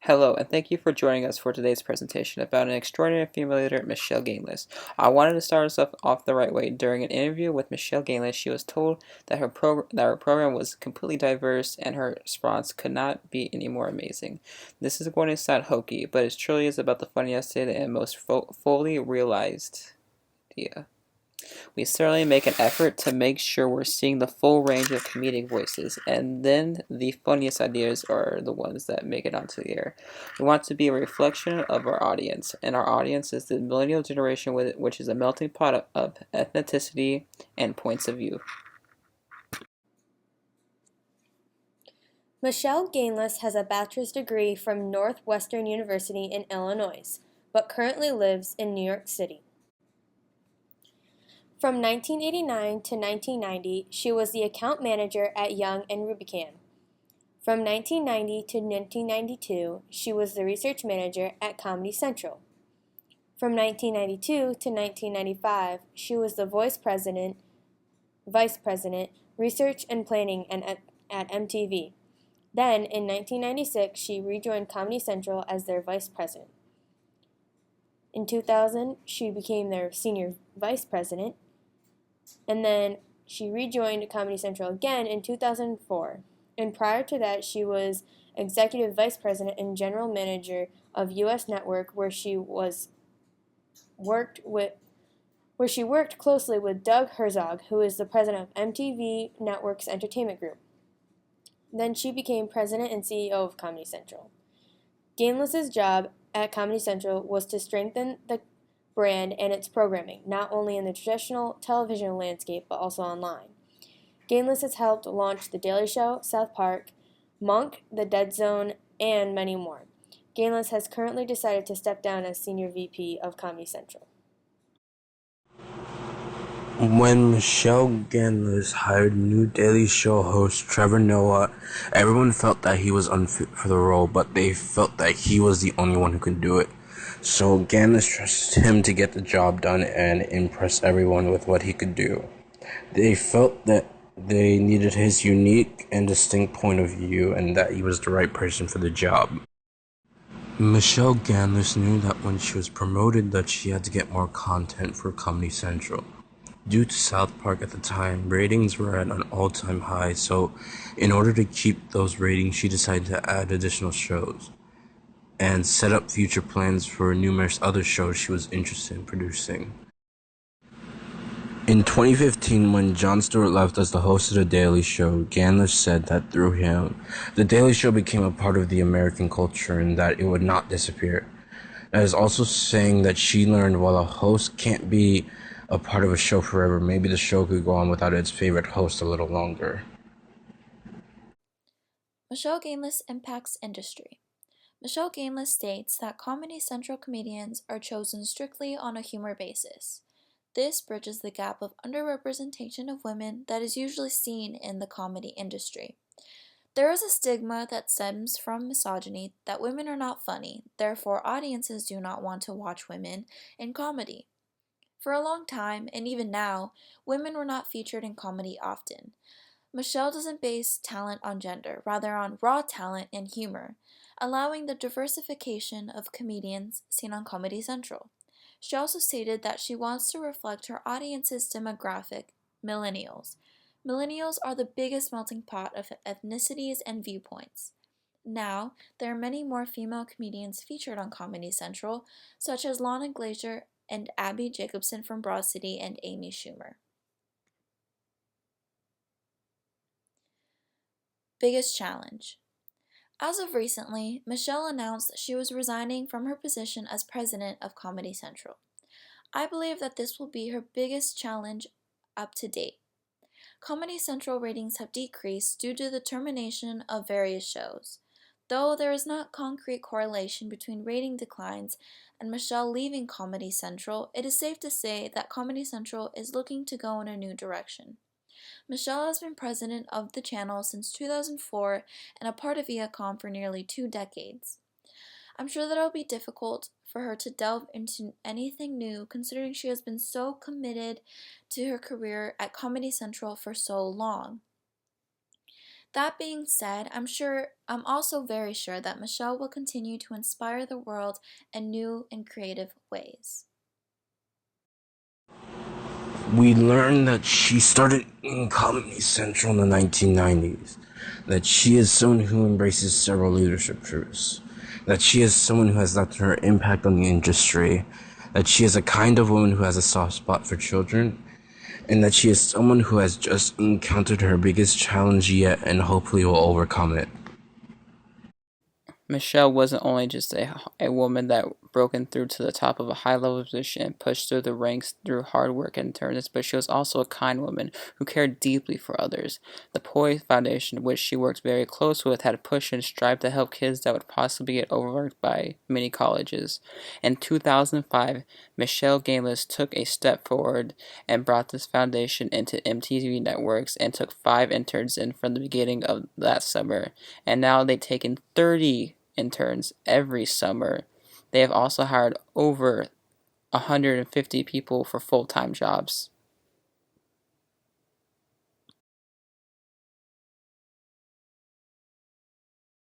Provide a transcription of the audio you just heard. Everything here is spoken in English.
Hello, and thank you for joining us for today's presentation about an extraordinary female leader, Michele Ganeless. I wanted to start us off the right way. During an interview with Michele Ganeless, she was told that her program was completely diverse and her response could not be any more amazing. This is going to sound hokey, but it truly is about the funniest and most fully realized idea. We certainly make an effort to make sure we're seeing the full range of comedic voices, and then the funniest ideas are the ones that make it onto the air. We want to be a reflection of our audience, and our audience is the millennial generation, which is a melting pot of ethnicity and points of view. Michele Ganeless has a bachelor's degree from Northwestern University in Illinois, but currently lives in New York City. From 1989 to 1990, she was the account manager at Young and Rubicam. From 1990 to 1992, she was the research manager at Comedy Central. From 1992 to 1995, she was the vice president, research and planning at MTV. Then, in 1996, she rejoined Comedy Central as their vice president. In 2000, she became their senior vice president, and then she rejoined Comedy Central again in 2004. And prior to that, she was executive vice president and general manager of U.S. Network, where she worked closely with Doug Herzog, who is the president of MTV Network's entertainment group. Then she became president and CEO of Comedy Central. Ganeless's job at Comedy Central was to strengthen the brand and its programming, not only in the traditional television landscape, but also online. Ganeless has helped launch The Daily Show, South Park, Monk, The Dead Zone, and many more. Ganeless has currently decided to step down as Senior VP of Comedy Central. When Michele Ganeless hired new Daily Show host Trevor Noah, everyone felt that he was unfit for the role, but they felt that he was the only one who could do it. So Ganeless trusted him to get the job done and impress everyone with what he could do. They felt that they needed his unique and distinct point of view and that he was the right person for the job. Michele Ganeless knew that when she was promoted that she had to get more content for Comedy Central. Due to South Park at the time, ratings were at an all-time high, so in order to keep those ratings, she decided to add additional shows and set up future plans for numerous other shows she was interested in producing. In 2015, when Jon Stewart left as the host of The Daily Show, Ganeless said that through him, The Daily Show became a part of the American culture and that it would not disappear. That is also saying that she learned while a host can't be a part of a show forever, maybe the show could go on without its favorite host a little longer. Michele Ganeless impacts industry. Michele Ganeless states that Comedy Central comedians are chosen strictly on a humor basis. This bridges the gap of underrepresentation of women that is usually seen in the comedy industry. There is a stigma that stems from misogyny that women are not funny, therefore audiences do not want to watch women in comedy. For a long time, and even now, women were not featured in comedy often. Michele doesn't base talent on gender, rather on raw talent and humor, allowing the diversification of comedians seen on Comedy Central. She also stated that she wants to reflect her audience's demographic, millennials. Millennials are the biggest melting pot of ethnicities and viewpoints. Now, there are many more female comedians featured on Comedy Central, such as Lana Glazer and Abby Jacobson from Broad City and Amy Schumer. Biggest challenge. As of recently, Michele announced that she was resigning from her position as president of Comedy Central. I believe that this will be her biggest challenge up to date. Comedy Central ratings have decreased due to the termination of various shows. Though there is not concrete correlation between rating declines and Michele leaving Comedy Central, it is safe to say that Comedy Central is looking to go in a new direction. Michele has been president of the channel since 2004 and a part of Viacom for nearly 2 decades. I'm sure that it'll be difficult for her to delve into anything new considering she has been so committed to her career at Comedy Central for so long. That being said, I'm also very sure that Michele will continue to inspire the world in new and creative ways. We learned that she started in Comedy Central in the 1990s, that she is someone who embraces several leadership truths, that she is someone who has left her impact on the industry, that she is a kind of woman who has a soft spot for children, and that she is someone who has just encountered her biggest challenge yet and hopefully will overcome it. Michele wasn't only just a woman that broken through to the top of a high level position and pushed through the ranks through hard work and endurance, but she was also a kind woman who cared deeply for others. The Poise Foundation, which she worked very close with, had pushed and strived to help kids that would possibly get overworked by many colleges. In 2005, Michele Ganeless took a step forward and brought this foundation into MTV networks and took 5 interns in from the beginning of that summer. And now they've taken 30 interns every summer. They have also hired over 150 people for full-time jobs.